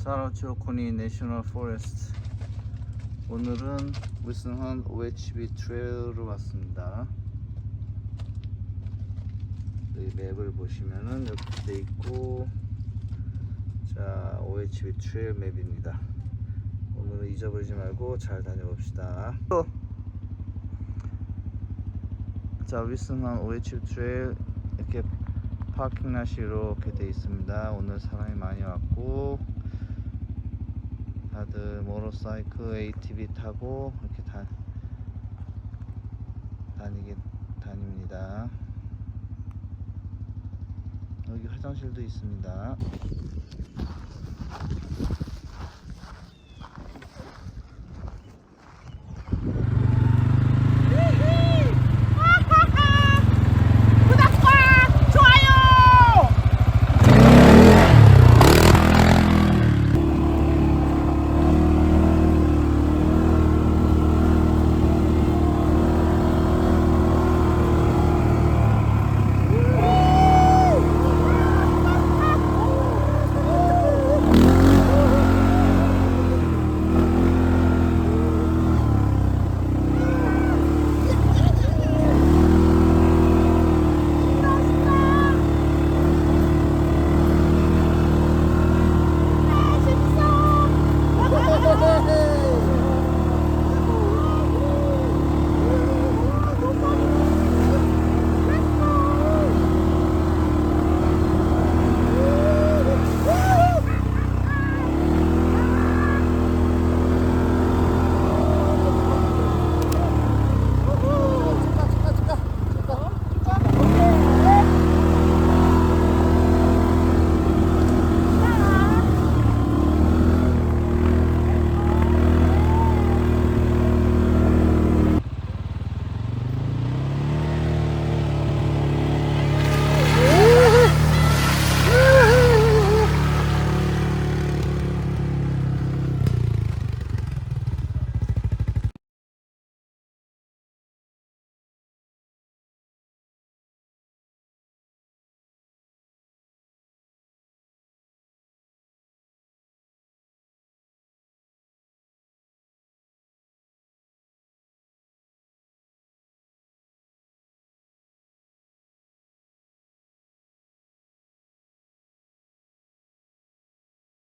자라치오코니 내셔널 포레스트. 오늘은 위슨헌 OHV 트레일로 왔습니다. 여기 맵을 보시면은 이렇게 돼 있고, 자, OHV 트레일 맵입니다. 오늘은 잊어버리지 말고 잘 다녀봅시다. 자, 위슨헌 OHV 트레일 이렇게 파킹라시 이렇게 돼 있습니다. 오늘 사람이 많이 왔고, 다들 모터사이클 ATV 타고 이렇게 다닙니다. 여기 화장실도 있습니다.